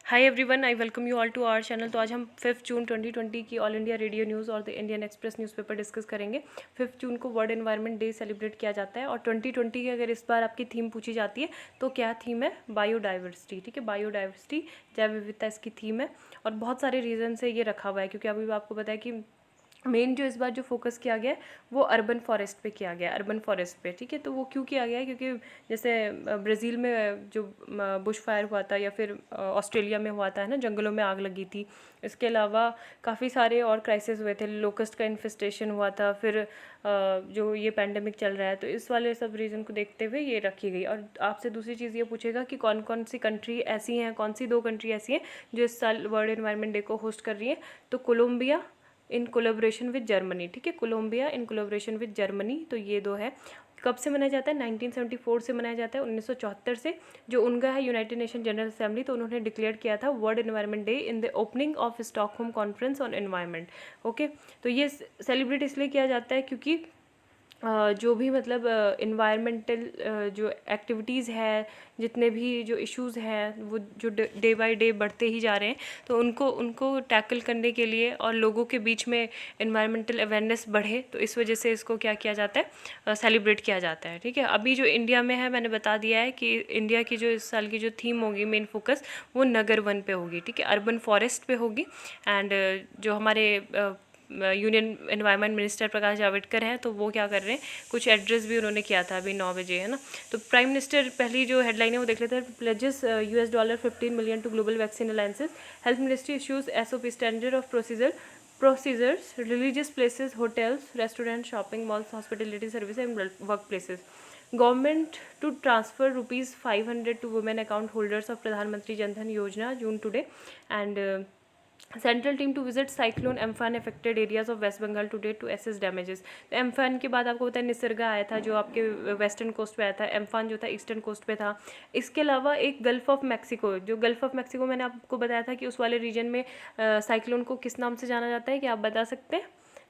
Hi everyone, I welcome you all to our channel. तो आज हम 5 जून 2020 की ऑल इंडिया रेडियो न्यूज़ और the Indian Express newspaper discuss करेंगे। 5 जून को वर्ल्ड एनवायरनमेंट डे सेलिब्रेट किया जाता है और 2020 की अगर इस बार आपकी थीम पूछी जाती है तो क्या थीम है? बायोडाइवर्सिटी। ठीक है, बायोडाइवर्सिटी, जैव विविधता इसकी थीम है और बहुत सारे रीज़न से ये रखा हुआ है क्योंकि अभी आपको पता है कि मेन जो इस बार जो फोकस किया गया है वो अर्बन फॉरेस्ट पे किया गया है, अर्बन फॉरेस्ट पे। ठीक है, तो वो क्यों किया गया है? क्योंकि जैसे ब्राज़ील में जो बुश फायर हुआ था या फिर ऑस्ट्रेलिया में हुआ था, है ना, जंगलों में आग लगी थी। इसके अलावा काफ़ी सारे और क्राइसिस हुए थे, लोकस्ट का इन्फेस्टेशन हुआ था, फिर जो ये पैंडेमिक चल रहा है, तो इस वाले सब रीज़न को देखते हुए ये रखी गई। और आपसे दूसरी चीज़ ये पूछेगा कि कौन कौन सी कंट्री ऐसी हैं, कौन सी 2 कंट्री ऐसी हैं जो इस साल वर्ल्ड एनवायरनमेंट डे को होस्ट कर रही हैं। तो Colombia in collaboration with Germany. ठीक है, Colombia in collaboration with Germany, तो ये 2 है। कब से मनाया जाता है? 1974 से मनाया जाता है, 1974 से। जो उनका है यूनाइटेड नेशन जनरल असेंबली, तो उन्होंने डिक्लेयर किया था world environment day in the opening of Stockholm conference on environment. Okay, तो ये सेलिब्रेट इसलिए किया जाता है क्योंकि जो भी मतलब इन्वायरमेंटल जो एक्टिविटीज़ है, जितने भी जो इश्यूज़ हैं वो जो डे बाय डे बढ़ते ही जा रहे हैं, तो उनको उनको टैकल करने के लिए और लोगों के बीच में इन्वायरमेंटल अवेयरनेस बढ़े, तो इस वजह से इसको क्या किया जाता है, सेलिब्रेट किया जाता है। ठीक है, अभी जो इंडिया में है, मैंने बता दिया है कि इंडिया की जो इस साल की जो थीम होगी, मेन फोकस, वो नगर वन पे होगी। ठीक है, अर्बन फॉरेस्ट पे होगी। एंड जो हमारे union environment minister Prakash Javadekar हैं, तो वो क्या कर रहे हैं, कुछ एड्रेस भी उन्होंने किया था अभी 9 बजे, है ना। तो प्राइम मिनिस्टर, पहली जो हेडलाइन है वो देख लेते हैं। Pledges $15 million to global vaccine alliances. Health ministry issues SOP standard of procedures, religious places, hotels, restaurant, shopping malls, hospitality service and work places. Government to transfer ₹500 to women account holders of Pradhan Mantri Jan Dhan Yojana June today. And central team to visit cyclone Amphan affected areas of West Bengal today to assess damages. तो Amphan के बाद आपको पता है निसर्गा आया था जो आपके वेस्टर्न कोस्ट पे आया था, एम्फान जो था ईस्टर्न कोस्ट पे था। इसके अलावा एक गल्फ ऑफ मैक्सिको, जो गल्फ ऑफ मैक्सिको मैंने आपको बताया था कि उस वाले रीजन में साइक्लोन को किस नाम से जाना जाता है, क्या आप बता सकते हैं?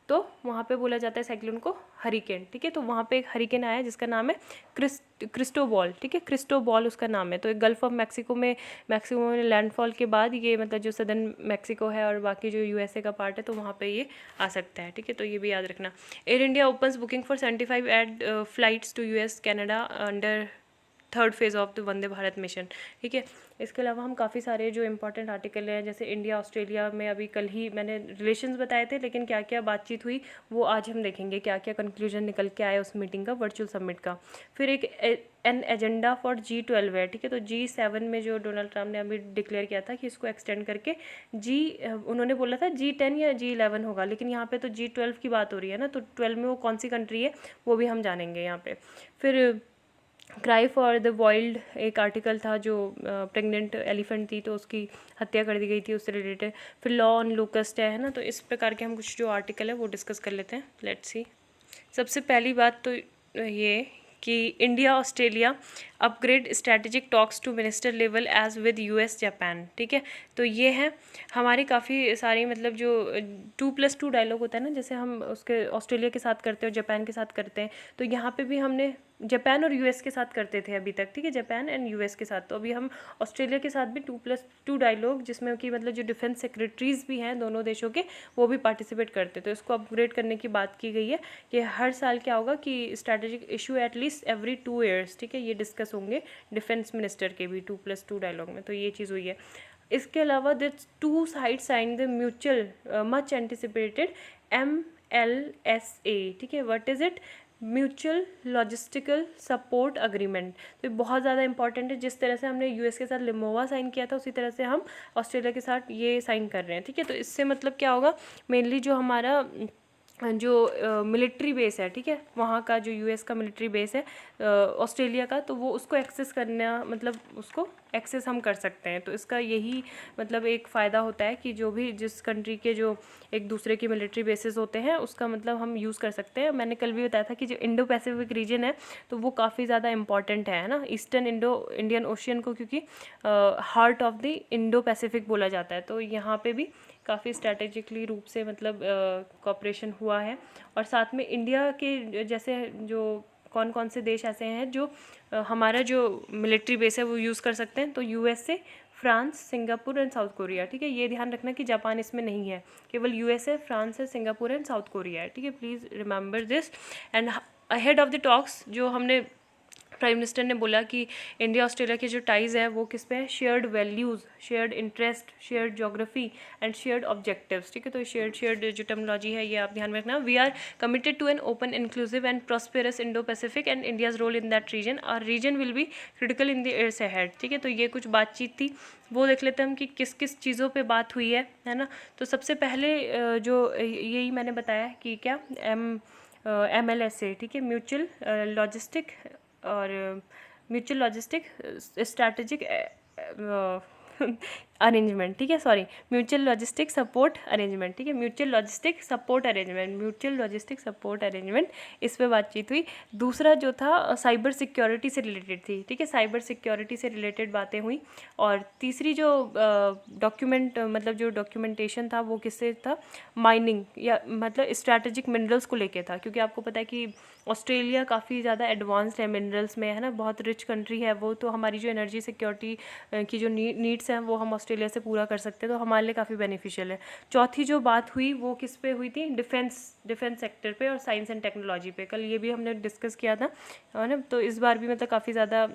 तो वहाँ पे बोला जाता है साइक्लोन को हरिकेन। ठीक है, तो वहाँ पे एक हरिकेन आया जिसका नाम है क्रिस्टोबॉल। ठीक है, क्रिस्टोबॉल उसका नाम है। तो एक गल्फ ऑफ मैक्सिको में लैंडफॉल के बाद ये मतलब जो सदर्न मैक्सिको है और बाकी जो USA का पार्ट है, तो वहाँ पे ये आ सकता है। ठीक है, तो ये भी याद रखना। Air India opens booking for 75 add flights to US Canada under 3rd phase of the Vande Bharat mission. ठीक है, इसके अलावा हम काफ़ी सारे जो इंपॉर्टेंट आर्टिकल हैं, जैसे इंडिया ऑस्ट्रेलिया में अभी कल ही मैंने रिलेशंस बताए थे, लेकिन क्या क्या बातचीत हुई वो आज हम देखेंगे, क्या क्या कंक्लूजन निकल के आया उस मीटिंग का, वर्चुअल समिट का। फिर एक एन एजेंडा फॉर G12 है। ठीक है, तो G7 में जो डोनाल्ड ट्रम्प ने अभी डिक्लेयर किया था कि इसको एक्सटेंड करके उन्होंने बोला था G10 या G11 होगा, लेकिन यहाँ पे तो G12 की बात हो रही है ना, तो 12 में वो कौन सी कंट्री है वो भी हम जानेंगे यहाँ पे। फिर क्राई फॉर द वाइल्ड एक आर्टिकल था, जो प्रेग्नेंट एलिफेंट थी तो उसकी हत्या कर दी गई थी, उससे रिलेटेड। फिर लॉ ऑन लोकस्ट है ना, तो इस प्रकार के हम कुछ जो आर्टिकल है वो डिस्कस कर लेते हैं। Let's see. सबसे पहली बात तो ये कि India Australia upgrade strategic talks to minister level as with US Japan. ठीक है, तो ये है हमारी काफ़ी सारी मतलब जो 2+2 डायलॉग होता है ना, जैसे हम उसके ऑस्ट्रेलिया के साथ करते हैं और जापान के साथ करते हैं, तो यहाँ पे भी हमने जापान और US के साथ करते थे अभी तक। ठीक है, जापान एंड US के साथ, तो अभी हम ऑस्ट्रेलिया के साथ भी 2+2 डायलॉग, जिसमें कि मतलब जो डिफेंस सेक्रेटरीज भी हैं दोनों देशों के, वो भी पार्टिसिपेट करते, तो इसको अपग्रेड करने की बात की गई है कि हर साल क्या होगा कि strategic issue at least every 2 years, ठीक है, ये डिस्कस होंगे डिफेंस मिनिस्टर के भी 2+2 डायलॉग में, तो ये चीज़ हुई है। इसके अलावा this 2 sides sign the mutual much anticipated MLSA। ठीक है, what is it? Mutual logistical support agreement. तो ये बहुत ज़्यादा इंपॉर्टेंट है। जिस तरह से हमने US के साथ लिमोवा साइन किया था, उसी तरह से हम ऑस्ट्रेलिया के साथ ये साइन कर रहे हैं। ठीक है, तो इससे मतलब क्या होगा, मेनली जो हमारा जो मिलिट्री बेस है, ठीक है, वहाँ का जो US का मिलिट्री बेस है ऑस्ट्रेलिया का, तो वो उसको एक्सेस करना, मतलब उसको एक्सेस हम कर सकते हैं। तो इसका यही मतलब एक फ़ायदा होता है कि जो भी जिस कंट्री के जो एक दूसरे की मिलिट्री बेसिस होते हैं, उसका मतलब हम यूज़ कर सकते हैं। मैंने कल भी बताया था कि जो इंडो पैसिफिक रीजन है, तो वो काफ़ी ज़्यादा इंपॉर्टेंट है ना, ईस्टर्न इंडियन ओशियन को, क्योंकि heart of the Indo Pacific बोला जाता है। तो यहाँ पे भी काफ़ी स्ट्रैटेजिकली रूप से मतलब कॉपरेशन हुआ है। और साथ में इंडिया के जैसे जो कौन कौन से देश ऐसे हैं जो हमारा जो मिलिट्री बेस है वो यूज़ कर सकते हैं, तो USA, France, Singapore and south Korea, ठीक है। ये ध्यान रखना कि जापान इसमें नहीं है, केवल यूएस है, फ्रांस है, सिंगापुर एंड साउथ कोरिया है, ठीक है। Please remember this. And ahead of the talks जो हमने प्राइम मिनिस्टर ने बोला कि इंडिया ऑस्ट्रेलिया के जो टाइज़ हैं वो किस पे है, shared values, shared interest, shared geography and shared objectives, ठीक है। तो शेयर्ड जो टर्मिनोलॉजी है ये आप ध्यान में रखना। We are committed to an open, inclusive and prosperous Indo Pacific and India's role in that region, और region will be critical in the years ahead, ठीक है। तो ये कुछ बातचीत थी, वो देख लेते हैं हम कि किस किस चीज़ों पे बात हुई है ना। तो सबसे पहले जो यही मैंने बताया कि क्या MLSA, ठीक है, म्यूचुअल लॉजिस्टिक और म्यूचुअल लॉजिस्टिक स्ट्रैटेजिक अरेंजमेंट, ठीक है, sorry, mutual logistic support arrangement, ठीक है, mutual logistic support arrangement, mutual logistic support arrangement, इस पे बातचीत हुई। दूसरा जो था साइबर सिक्योरिटी से रिलेटेड थी, ठीक है, साइबर सिक्योरिटी से रिलेटेड बातें हुई। और तीसरी जो मतलब जो डॉक्यूमेंटेशन था वो किससे था, माइनिंग या मतलब स्ट्रैटेजिक मिनरल्स को लेके था, क्योंकि आपको पता है कि ऑस्ट्रेलिया काफ़ी ज़्यादा एडवांस्ड है मिनरल्स में, है ना, बहुत रिच कंट्री है वो। तो हमारी जो एनर्जी सिक्योरिटी की जो नीड्स हैं वो हम ऑस्ट्रेलिया से पूरा कर सकते हैं, तो हमारे लिए काफ़ी बेनिफिशियल है। चौथी जो बात हुई वो किस पे हुई थी, डिफेंस सेक्टर पे और साइंस एंड टेक्नोलॉजी पे। कल ये भी हमने डिस्कस किया था, है ना। तो इस बार भी मतलब काफ़ी ज़्यादा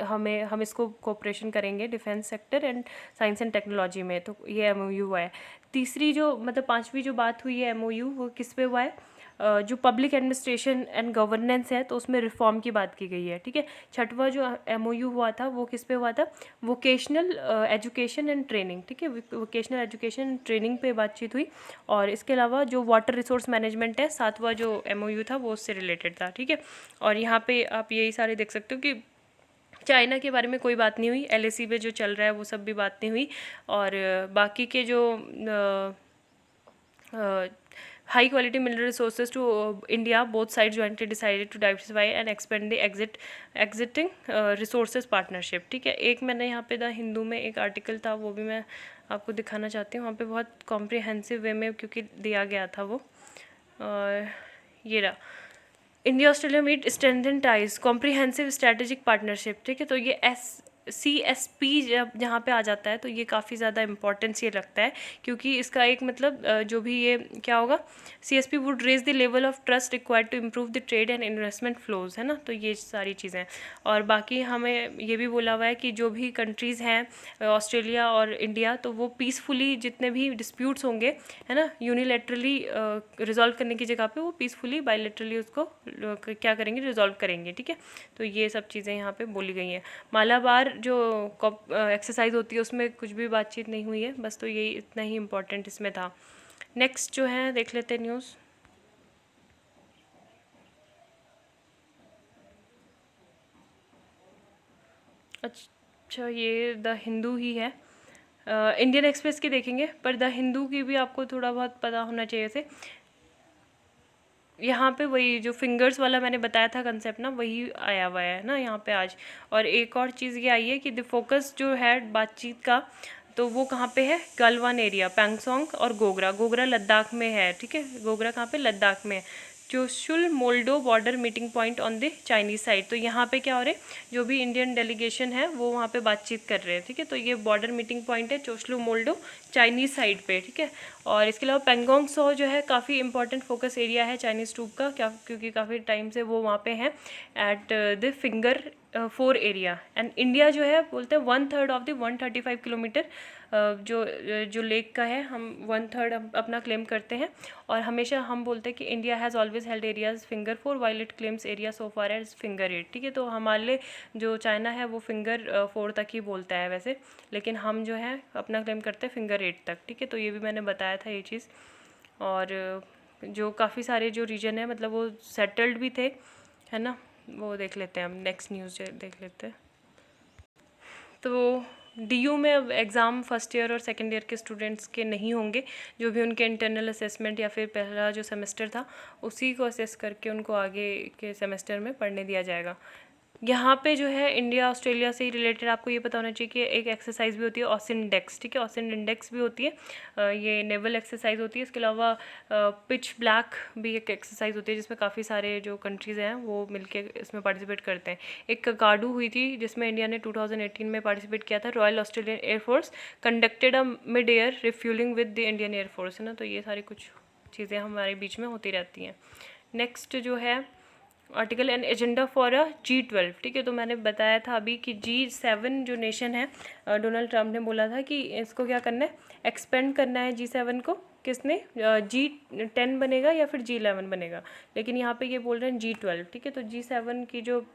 हम इसको कोऑपरेशन करेंगे defence sector and science and technology में, तो ये MOU हुआ है। तीसरी जो मतलब पांचवी जो बात हुई है MOU, वो किस पे हुआ है, जो पब्लिक एडमिनिस्ट्रेशन एंड गवर्नेंस है तो उसमें रिफॉर्म की बात की गई है, ठीक है। छठवां जो MOU हुआ था वो किस पे हुआ था, वोकेशनल एजुकेशन एंड ट्रेनिंग, ठीक है, वोकेशनल एजुकेशन एंड ट्रेनिंग पे बातचीत हुई। और इसके अलावा जो वाटर रिसोर्स मैनेजमेंट है, सातवां जो MOU था वो उससे रिलेटेड था, ठीक है। और यहाँ पे आप यही सारे देख सकते हो कि चाइना के बारे में कोई बात नहीं हुई, LAC पे जो चल रहा है वो सब भी बात नहीं हुई। और बाकी के जो high quality mineral resources to India, both sides jointly decided to diversify and expand the existing resources partnership, ठीक है। एक मैंने यहाँ पे द हिंदू में एक आर्टिकल था, वो भी मैं आपको दिखाना चाहती हूँ। वहाँ पे बहुत कॉम्प्रिहेंसिव वे में क्योंकि दिया गया था वो, और ये रहा, India Australia meet strengthen ties comprehensive strategic partnership, ठीक है। तो ये CSP जब जहाँ पे आ जाता है तो ये काफ़ी ज़्यादा इंपॉर्टेंस ये लगता है, क्योंकि इसका एक मतलब जो भी ये क्या होगा, CSP would raise the level of trust required to improve the trade and investment flows, है ना। तो ये सारी चीज़ें। और बाकी हमें ये भी बोला हुआ है कि जो भी कंट्रीज़ हैं ऑस्ट्रेलिया और इंडिया, तो वो पीसफुली जितने भी डिस्प्यूट्स होंगे, है ना, यूनिलेटरली रिजॉल्व करने की जगह पे वो पीसफुली बायलेटरली उसको क्या करेंगे, रिजॉल्व करेंगे, ठीक है। तो ये सब चीज़ें यहाँ पे बोली गई हैं। मालाबार जो एक्सरसाइज होती है उसमें कुछ भी बातचीत नहीं हुई है, बस। तो यही इतना ही इम्पोर्टेंट इसमें था। नेक्स्ट जो है देख लेते हैं न्यूज़। अच्छा, ये द हिंदू ही है, इंडियन एक्सप्रेस की देखेंगे, पर द हिंदू की भी आपको थोड़ा बहुत पता होना चाहिए से। यहाँ पे वही जो फिंगर्स वाला मैंने बताया था कंसेप्ट ना, वही आया हुआ है ना यहाँ पे आज। और एक और चीज़ ये आई है कि द फोकस जो है बातचीत का, तो वो कहाँ पे है, गलवान एरिया, पैंगसोंग और गोगरा लद्दाख में है, ठीक है। गोगरा कहाँ पे, लद्दाख में। Chushul Moldo border meeting point on the Chinese side, तो यहाँ पे क्या हो रहा है, जो भी इंडियन डेलीगेशन है वो वहाँ पे बातचीत कर रहे हैं, ठीक है। तो ये बॉर्डर मीटिंग पॉइंट है चोशलू मोल्डो चाइनीज़ साइड पे, ठीक है। और इसके अलावा पेंगोंग सो जो है काफ़ी इंपॉर्टेंट फोकस एरिया है चाइनीज़ ट्रूप का, क्या क्योंकि काफ़ी टाइम से वो वहाँ पे हैं at the finger 4 area. And India जो है बोलते हैं 1/3 ऑफ द 135 किलोमीटर जो लेक का है, हम 1/3 अपना क्लेम करते हैं। और हमेशा हम बोलते हैं कि India has always held areas finger 4 while it claims area so far as finger 8, ठीक है। तो हमारे लिए जो चाइना है वो फिंगर 4 तक ही बोलता है वैसे, लेकिन हम जो है अपना क्लेम करते हैं फिंगर 8 तक, ठीक है। तो ये भी मैंने बताया था ये चीज़। और जो काफ़ी सारे जो रीजन है मतलब वो सेटल्ड भी थे, है ना। वो देख लेते हैं हम, नेक्स्ट न्यूज़ देख लेते हैं। तो DU में अब एग्ज़ाम फर्स्ट ईयर और सेकेंड ईयर के स्टूडेंट्स के नहीं होंगे, जो भी उनके इंटरनल असेसमेंट या फिर पहला जो सेमेस्टर था उसी को असेस करके उनको आगे के सेमेस्टर में पढ़ने दिया जाएगा। यहाँ पे जो है इंडिया ऑस्ट्रेलिया से ही रिलेटेड आपको ये पता होना चाहिए कि एक एक्सरसाइज भी होती है ऑसिन इंडेक्स, ठीक है, ऑसिन इंडेक्स भी होती है, ये नेवल एक्सरसाइज होती है। इसके अलावा पिच ब्लैक भी एक एक्सरसाइज होती है जिसमें काफ़ी सारे जो कंट्रीज़ हैं वो मिलके इसमें पार्टिसिपेट करते हैं। एक काकाडू हुई थी जिसमें इंडिया ने 2018 में पार्टिसिपेट किया था। Royal Australian air force conducted a mid air refuelling with the Indian air force, है ना। तो ये सारी कुछ चीज़ें हमारे बीच में होती रहती हैं। नेक्स्ट जो है article and agenda for a G12, ठीक है। तो मैंने बताया था अभी कि G7 जो नेशन है, डोनाल्ड ट्रंप ने बोला था कि इसको क्या करना है, एक्सपेंड करना है G7 को। किसने, G10 बनेगा या फिर G11 बनेगा, लेकिन यहाँ पे ये बोल रहे हैं G12, ठीक है। तो G7 की जो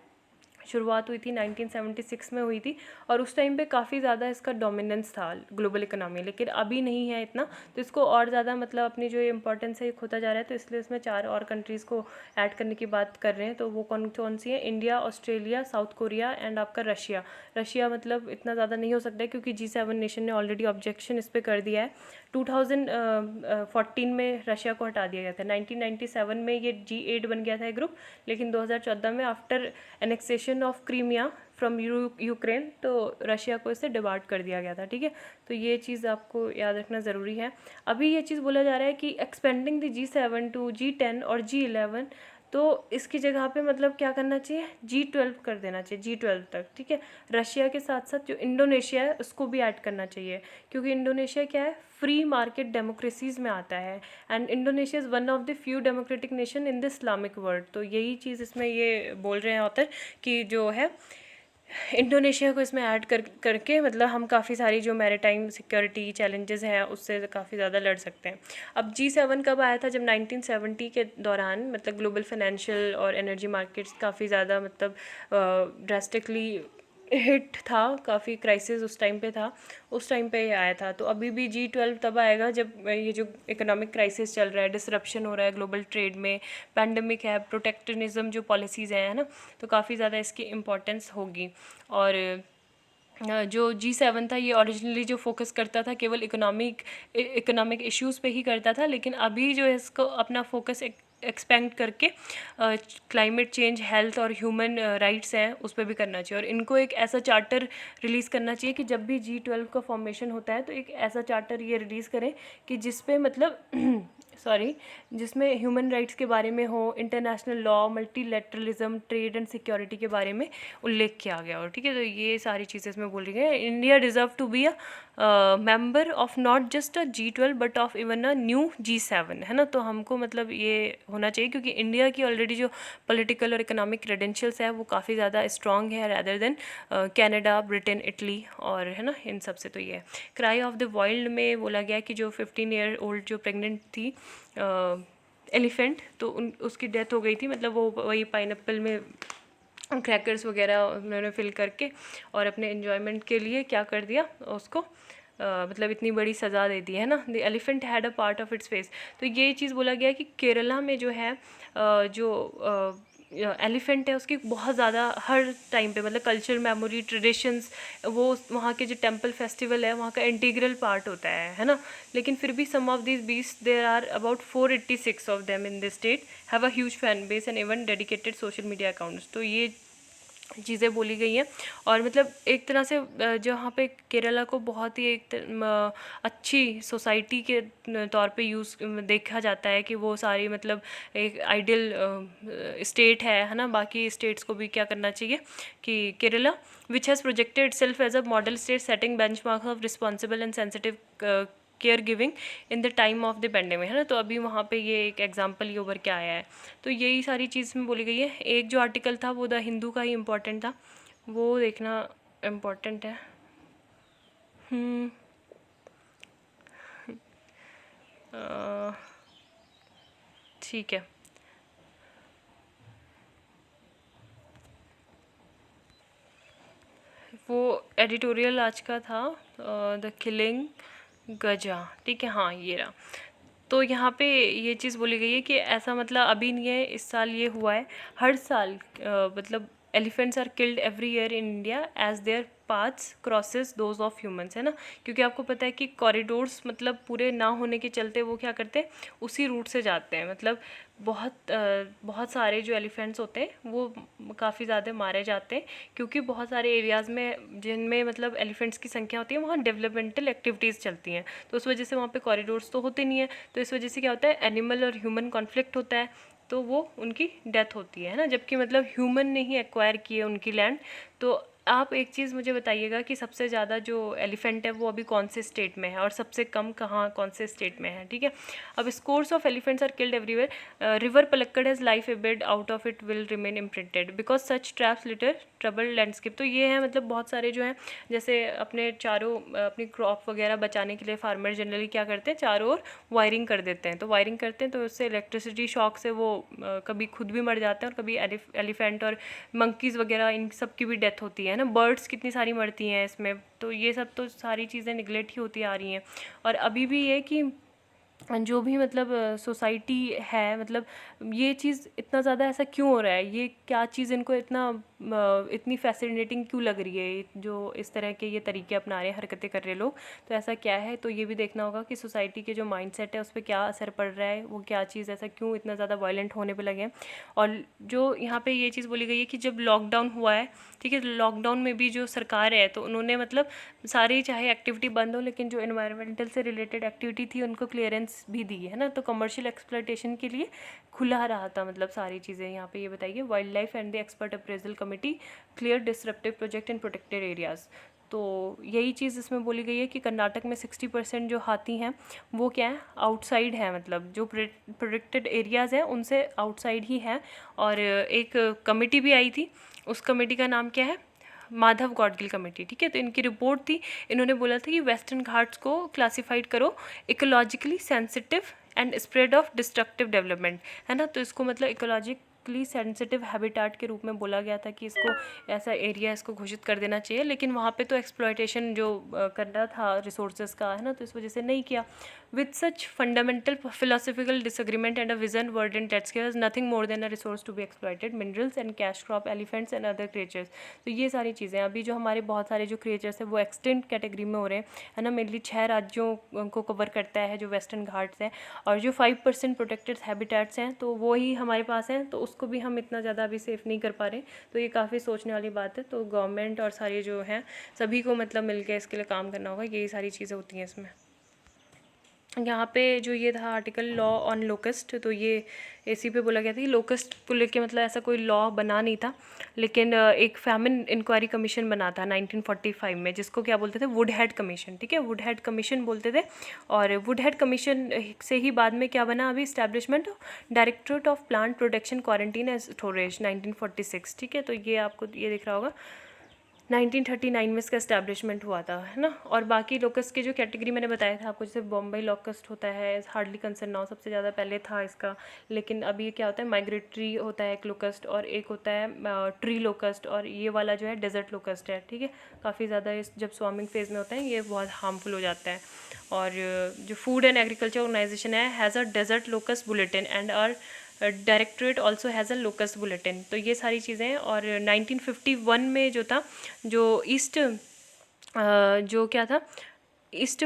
शुरुआत हुई थी 1976 में हुई थी, और उस टाइम पे काफ़ी ज़्यादा इसका डोमिनेंस था ग्लोबल इकोनॉमी, लेकिन अभी नहीं है इतना। तो इसको और ज़्यादा मतलब अपनी जो इम्पोर्टेंस है खोता जा रहा है, तो इसलिए इसमें 4 और कंट्रीज़ को ऐड करने की बात कर रहे हैं। तो वो कौन कौन सी है, India, Australia, south Korea and आपका रशिया। रशिया मतलब इतना ज़्यादा नहीं हो सकता है क्योंकि G7 नेशन ने ऑलरेडी ऑब्जेक्शन इस पर कर दिया है। 2014 में रशिया को हटा दिया गया था। 1997 में ये G8 बन गया था ये ग्रुप, लेकिन 2014 में after annexation of Crimea from Ukraine, तो रशिया को इससे डिबार्ट कर दिया गया था, ठीक है। तो ये चीज़ आपको याद रखना ज़रूरी है। अभी ये चीज़ बोला जा रहा है कि expanding the G7 to G10 और G11, तो इसकी जगह पे मतलब क्या करना चाहिए, G12 कर देना चाहिए, G12 तक, ठीक है। रशिया के साथ साथ जो इंडोनेशिया है उसको भी ऐड करना चाहिए, क्योंकि इंडोनेशिया क्या है, फ्री मार्केट डेमोक्रेसीज़ में आता है, and Indonesia is one of the few democratic nation in the Islamic world. तो यही चीज़ इसमें ये बोल रहे हैं ऑथर कि जो है इंडोनेशिया को इसमें ऐड करके मतलब हम काफ़ी सारी जो मैरीटाइम सिक्योरिटी चैलेंजेस हैं उससे काफ़ी ज़्यादा लड़ सकते हैं। अब G7 कब आया था, जब 1970 के दौरान मतलब ग्लोबल फाइनेंशियल और एनर्जी मार्केट्स काफ़ी ज़्यादा मतलब ड्रास्टिकली हिट था, काफ़ी क्राइसिस उस टाइम पे था, उस टाइम पे ये आया था। तो अभी भी G12 तब आएगा जब ये जो इकोनॉमिक क्राइसिस चल रहा है, डिसरप्शन हो रहा है ग्लोबल ट्रेड में, पैंडमिक है, प्रोटेक्शनिज्म जो पॉलिसीज़ हैं, है ना, तो काफ़ी ज़्यादा इसकी इम्पोर्टेंस होगी। और जो G7 था ये ओरिजिनली जो फोकस करता था केवल इकोनॉमिक इश्यूज़ पे ही करता था, लेकिन अभी जो है इसको अपना फोकस एक्सपेंड करके क्लाइमेट चेंज, हेल्थ और ह्यूमन राइट्स हैं उस पर भी करना चाहिए। और इनको एक ऐसा चार्टर रिलीज़ करना चाहिए कि जब भी G12 का फॉर्मेशन होता है तो एक ऐसा चार्टर ये रिलीज़ करें कि जिस पे मतलब जिसमें ह्यूमन राइट्स के बारे में हो, international law, multilateralism, trade and security के बारे में उल्लेख किया गया। और ठीक है, तो ये सारी चीज़ें इसमें बोली गई है। India deserve to be a member of not just a G12 but of even a new G7, है ना। तो हमको मतलब ये होना चाहिए क्योंकि इंडिया की ऑलरेडी जो पॉलिटिकल और इकोनॉमिक क्रेडेंशियल्स है वो काफ़ी ज़्यादा स्ट्रॉन्ग है rather than Canada, Britain, Italy और है ना, इन सब से। तो ये क्राई ऑफ द वाइल्ड में बोला गया कि जो 15 ईयर ओल्ड जो प्रेग्नेंट थी एलिफेंट, तो उसकी डेथ हो गई थी। मतलब वो वही पाइनएप्पल में क्रैकर्स वगैरह उन्होंने फिल करके और अपने एन्जॉयमेंट के लिए क्या कर दिया उसको, मतलब इतनी बड़ी सज़ा दे दी, है ना। The elephant had a part of its face. तो ये चीज़ बोला गया कि केरला में जो है जो एलिफेंट है उसकी बहुत ज़्यादा हर टाइम पे मतलब कल्चर, मेमोरी, ट्रेडिशंस, वो वहाँ के जो टेंपल फेस्टिवल है वहाँ का इंटीग्रल पार्ट होता है ना। लेकिन फिर भी some of this beast there are about 486 of them in this state have a huge fan base and even dedicated social media accounts. तो ये चीज़ें बोली गई हैं। और मतलब एक तरह से जहाँ पे केरला को बहुत ही एक अच्छी सोसाइटी के तौर पे यूज़ देखा जाता है कि वो सारी मतलब एक आइडियल स्टेट है ना। बाकी स्टेट्स को भी क्या करना चाहिए कि Kerala which has projected itself as a model state setting benchmark of responsible and sensitive care giving in the time of the pandemic, है ना। तो अभी वहाँ पे ये एक एग्जांपल ये उभर के आया है। तो यही सारी चीज़ में बोली गई है। एक जो आर्टिकल था वो द हिंदू का ही इम्पोर्टेंट था, वो देखना इम्पोर्टेंट है। ठीक है, वो एडिटोरियल आज का था द किलिंग गजा, ठीक है, हाँ ये रहा। तो यहाँ पे ये चीज़ बोली गई है कि ऐसा मतलब अभी नहीं है, इस साल ये हुआ है। हर साल मतलब elephants are killed every year in India as their paths crosses those of humans, है ना, क्योंकि आपको पता है कि कॉरिडोर्स मतलब पूरे ना होने के चलते वो क्या करते हैं, उसी रूट से जाते हैं। मतलब बहुत सारे जो एलिफेंट्स होते हैं वो काफ़ी ज़्यादा मारे जाते हैं, क्योंकि बहुत सारे एरियाज़ में जिनमें मतलब एलिफेंट्स की संख्या होती है वहाँ डेवलपमेंटल एक्टिविटीज़ चलती हैं, तो उस वजह से वहाँ पे कॉरिडोर्स तो होते नहीं है, तो इस वजह से क्या होता है, एनिमल और ह्यूमन कॉन्फ्लिक्ट होता है, तो वो उनकी डेथ होती है ना, जबकि मतलब ह्यूमन ने ही एक्वायर की है उनकी लैंड। तो आप एक चीज़ मुझे बताइएगा कि सबसे ज़्यादा जो एलिफेंट है वो अभी कौन से स्टेट में है और सबसे कम कहाँ कौन से स्टेट में है, ठीक है। अब scores of elephants are killed everywhere, river Palakkad has life ebbed out of it will remain imprinted because such traps litter trouble landscape. तो ये है मतलब बहुत सारे जो हैं, जैसे अपने चारों अपनी क्रॉप वगैरह बचाने के लिए फार्मर जनरली क्या करते हैं, चारों ओर वायरिंग कर देते हैं, तो वायरिंग करते हैं तो उससे इलेक्ट्रिसिटी शॉक से वो कभी खुद भी मर जाते हैं और कभी एलिफेंट और मंकीज़ वगैरह इन सब की भी डेथ होती है ना, बर्ड्स कितनी सारी मरती हैं इसमें। तो ये सब तो सारी चीज़ें निगलेक्ट ही होती आ रही हैं। और अभी भी ये कि जो भी मतलब सोसाइटी है, मतलब ये चीज़ इतना ज़्यादा ऐसा क्यों हो रहा है, ये क्या चीज़ इनको इतनी फैसिनेटिंग क्यों लग रही है, जो इस तरह के ये तरीके अपना रहे हैं, हरकतें कर रहे लोग, तो ऐसा क्या है। तो ये भी देखना होगा कि सोसाइटी के जो माइंडसेट है उस पर क्या असर पड़ रहा है, वो क्या चीज़ ऐसा क्यों इतना ज़्यादा वायलेंट होने पे लगे हैं। और जो यहाँ पे ये चीज़ बोली गई है कि जब लॉकडाउन हुआ है, ठीक है, लॉकडाउन में भी जो सरकार है तो उन्होंने मतलब सारी चाहे एक्टिविटी बंद हो लेकिन जो एनवायरमेंटल से रिलेटेड एक्टिविटी थी उनको क्लियरेंस भी दी है ना, तो कमर्शियल एक्सप्लॉयटेशन के लिए खुला रहा था मतलब सारी चीज़ें। यहाँ पे ये बताइए, wild life and the expert appraisal committee clear disruptive project in protected areas. तो यही चीज़ इसमें बोली गई है कि कर्नाटक में 60% जो हाथी हैं वो क्या है, आउटसाइड है, मतलब जो प्रोटेक्टेड एरियाज़ हैं उनसे आउटसाइड ही हैं। और एक कमेटी भी आई थी, उस कमेटी का नाम क्या है, माधव गॉडगिल कमेटी, ठीक है। तो इनकी रिपोर्ट थी, इन्होंने बोला था कि वेस्टर्न घाट्स को क्लासिफाइड करो ecologically sensitive and spread of destructive development, है ना, तो इसको मतलब इकोलॉजिकली सेंसिटिव हैबिटाट के रूप में बोला गया था कि इसको ऐसा एरिया इसको घोषित कर देना चाहिए, लेकिन वहाँ पे तो एक्सप्लॉयटेशन जो करना था रिसोर्सेज का, है ना, तो इस वजह से नहीं किया। With such fundamental philosophical disagreement and a vision word in tets care nothing more than a resource to be exploited, minerals and cash crop, elephants and other creatures. तो ये सारी चीज़ें अभी जो हमारे बहुत सारे जो क्रिएचर्स हैं वो एक्सटिंक्ट कैटेगरी में हो रहे हैं, है ना, मेनली 6 राज्यों को कवर करता है जो वेस्टर्न घाट्स हैं, और जो 5% प्रोटेक्टेड हैबिटेट्स हैं तो वो ही हमारे पास हैं, तो उसको भी हम इतना ज़्यादा अभी सेफ नहीं कर पा रहे। तो ये काफ़ी सोचने वाली बात है। तो गवर्नमेंट और सारे जो हैं सभी को मतलब मिलकर इसके लिए काम करना होगा, यही सारी चीज़ें होती हैं इसमें। यहाँ पे जो ये था आर्टिकल लॉ ऑन लोकस्ट, तो ये इसी पे बोला गया था कि लोकस्ट को लेके मतलब ऐसा कोई लॉ बना नहीं था, लेकिन एक फैमिन इंक्वायरी कमीशन बना था 1945 में, जिसको क्या बोलते थे, वुडहेड कमीशन, ठीक है, वुडहेड कमीशन बोलते थे। और वुडहेड कमीशन से ही बाद में क्या बना अभी, establishment directorate of plant protection quarantine and storage 1946, ठीक है। तो ये आपको ये दिख रहा होगा 1939 में इसका इस्टेब्लिशमेंट हुआ था, है ना। और बाकी लोकस्ट की जो कैटेगरी मैंने बताया था आपको, जैसे बॉम्बे लोकस्ट होता है, हार्डली कंसर्न नाउ, सबसे ज़्यादा पहले था इसका, लेकिन अभी क्या होता है, माइग्रेटरी होता है एक लोकस्ट, और एक होता है ट्री लोकस्ट, और ये वाला जो है डेजर्ट लोकस्ट है, ठीक है। काफ़ी ज़्यादा इस जब स्वार्मिंग फेज़ में होता है ये बहुत हार्मफुल हो जाता है। और जो फूड एंड एग्रीकल्चर ऑर्गेनाइजेशन है has a desert locust bulletin and our directorate also has a locust bulletin. तो ये सारी चीज़ें। और 1951 में जो था, जो ईस्ट जो क्या था, east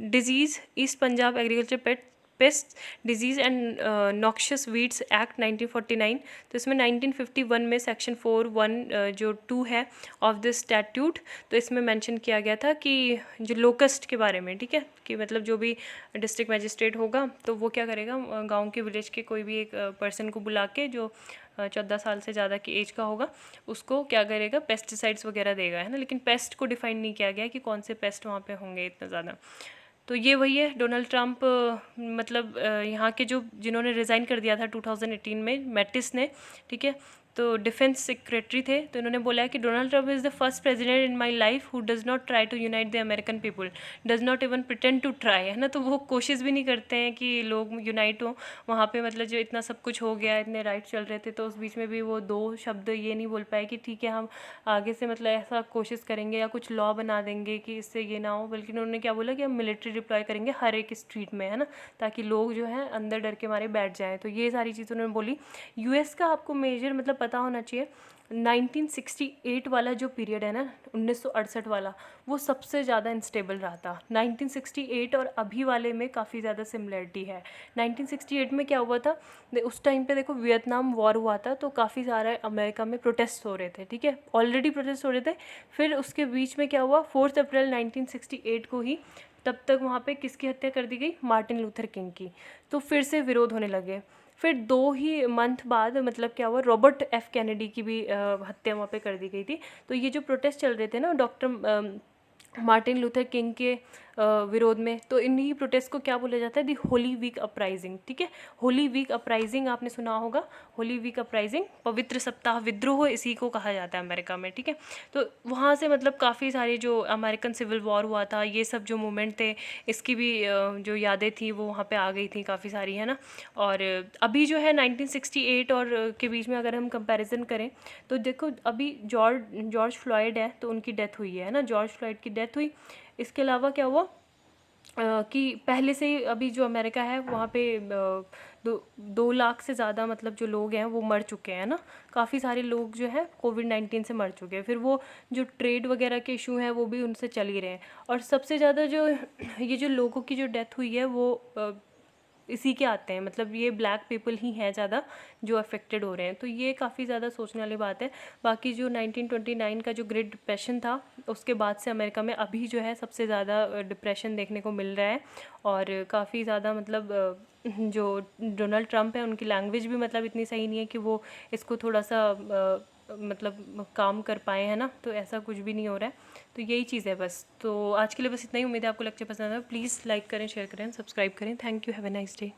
disease, east Punjab agriculture pest disease and noxious weeds act 1949, तो इसमें 1951 में सेक्शन 4(1) जो 2 है ऑफ दिस स्टैट्यूट, तो इसमें मेंशन किया गया था कि जो लोकस्ट के बारे में, ठीक है, कि मतलब जो भी डिस्ट्रिक्ट मजिस्ट्रेट होगा तो वो क्या करेगा, गांव के विलेज के कोई भी एक पर्सन को बुला के जो 14 साल से ज़्यादा की एज का होगा उसको क्या करेगा, पेस्टिसाइड्स वगैरह देगा, है ना। लेकिन पेस्ट को डिफाइन नहीं किया गया कि कौन से पेस्ट वहाँ पे होंगे इतना ज़्यादा। तो ये वही है, डोनाल्ड ट्रंप मतलब यहाँ के जो जिन्होंने रिज़ाइन कर दिया था 2018 में, मैटिस ने, ठीक है, तो डिफेंस सेक्रेटरी थे, तो इन्होंने बोला है कि Donald Trump is the first president in my life who does not try to unite the American people, does not even pretend to try, है ना। तो वो कोशिश भी नहीं करते हैं कि लोग यूनाइट हों वहाँ पे, मतलब जो इतना सब कुछ हो गया, इतने राइट चल रहे थे, तो उस बीच में भी वो 2 शब्द ये नहीं बोल पाए कि ठीक है हम आगे से मतलब ऐसा कोशिश करेंगे या कुछ लॉ बना देंगे कि इससे ये ना हो, बल्कि उन्होंने क्या बोला कि हम मिलिट्री डिप्लॉय करेंगे हर एक स्ट्रीट में, है ना, ताकि लोग जो है अंदर डर के मारे बैठ जाएँ। तो ये सारी चीज़ उन्होंने बोली। यूएस का आपको मेजर मतलब पता होना चाहिए 1968 वाला जो पीरियड है ना, 1968 वाला, वो सबसे ज़्यादा अनस्टेबल रहा था। 1968 और अभी वाले में काफ़ी ज़्यादा सिमिलरिटी है। 1968 में क्या हुआ था, उस टाइम पे देखो वियतनाम वॉर हुआ था, तो काफ़ी सारे अमेरिका में प्रोटेस्ट हो रहे थे, ठीक है, ऑलरेडी प्रोटेस्ट हो रहे थे। फिर उसके बीच में क्या हुआ, 4 अप्रैल 1968 को ही तब तक वहाँ पे किसकी हत्या कर दी गई, मार्टिन लूथर किंग की। तो फिर से विरोध होने लगे। फिर 2 ही मंथ बाद मतलब क्या हुआ, रॉबर्ट एफ कैनेडी की भी हत्या वहाँ पे कर दी गई थी। तो ये जो प्रोटेस्ट चल रहे थे ना डॉक्टर मार्टिन लूथर किंग के विरोध में, तो इन्हीं प्रोटेस्ट को क्या बोला जाता है, दी होली वीक अपराइजिंग, ठीक है। होली वीक अपराइजिंग आपने सुना होगा, होली वीक अपराइजिंग, पवित्र सप्ताह विद्रोह इसी को कहा जाता है अमेरिका में, ठीक है। तो वहाँ से मतलब काफ़ी सारी जो अमेरिकन सिविल वॉर हुआ था, ये सब जो मूवमेंट थे, इसकी भी जो यादें थी वो वहाँ पे आ गई थी काफ़ी सारी, है ना। और अभी जो है 1968 और के बीच में अगर हम कंपैरिजन करें तो देखो अभी जॉर्ज फ्लॉयड है, तो उनकी डेथ हुई है ना, जॉर्ज फ्लॉयड की डेथ हुई। इसके अलावा क्या हुआ कि पहले से ही अभी जो अमेरिका है वहाँ पे 2 लाख से ज़्यादा मतलब जो लोग हैं वो मर चुके हैं ना, काफ़ी सारे लोग जो है कोविड-19 से मर चुके हैं। फिर वो जो ट्रेड वगैरह के इशू हैं वो भी उनसे चल ही रहे हैं। और सबसे ज़्यादा जो ये जो लोगों की जो डेथ हुई है वो इसी के आते हैं, मतलब ये ब्लैक पीपल ही हैं ज़्यादा जो अफेक्टेड हो रहे हैं। तो ये काफ़ी ज़्यादा सोचने वाली बात है। बाकी जो 1929 का जो ग्रेट डिप्रेशन था, उसके बाद से अमेरिका में अभी जो है सबसे ज़्यादा डिप्रेशन देखने को मिल रहा है। और काफ़ी ज़्यादा मतलब जो डोनाल्ड ट्रंप है उनकी लैंग्वेज भी मतलब इतनी सही नहीं है कि वो इसको थोड़ा सा मतलब काम कर पाए, है ना। तो ऐसा कुछ भी नहीं हो रहा है। तो यही चीज़ है बस। तो आज के लिए बस इतना ही। उम्मीद है आपको लेक्चर पसंद आया। प्लीज़ लाइक करें, शेयर करें, सब्सक्राइब करें। Thank you, have a nice day.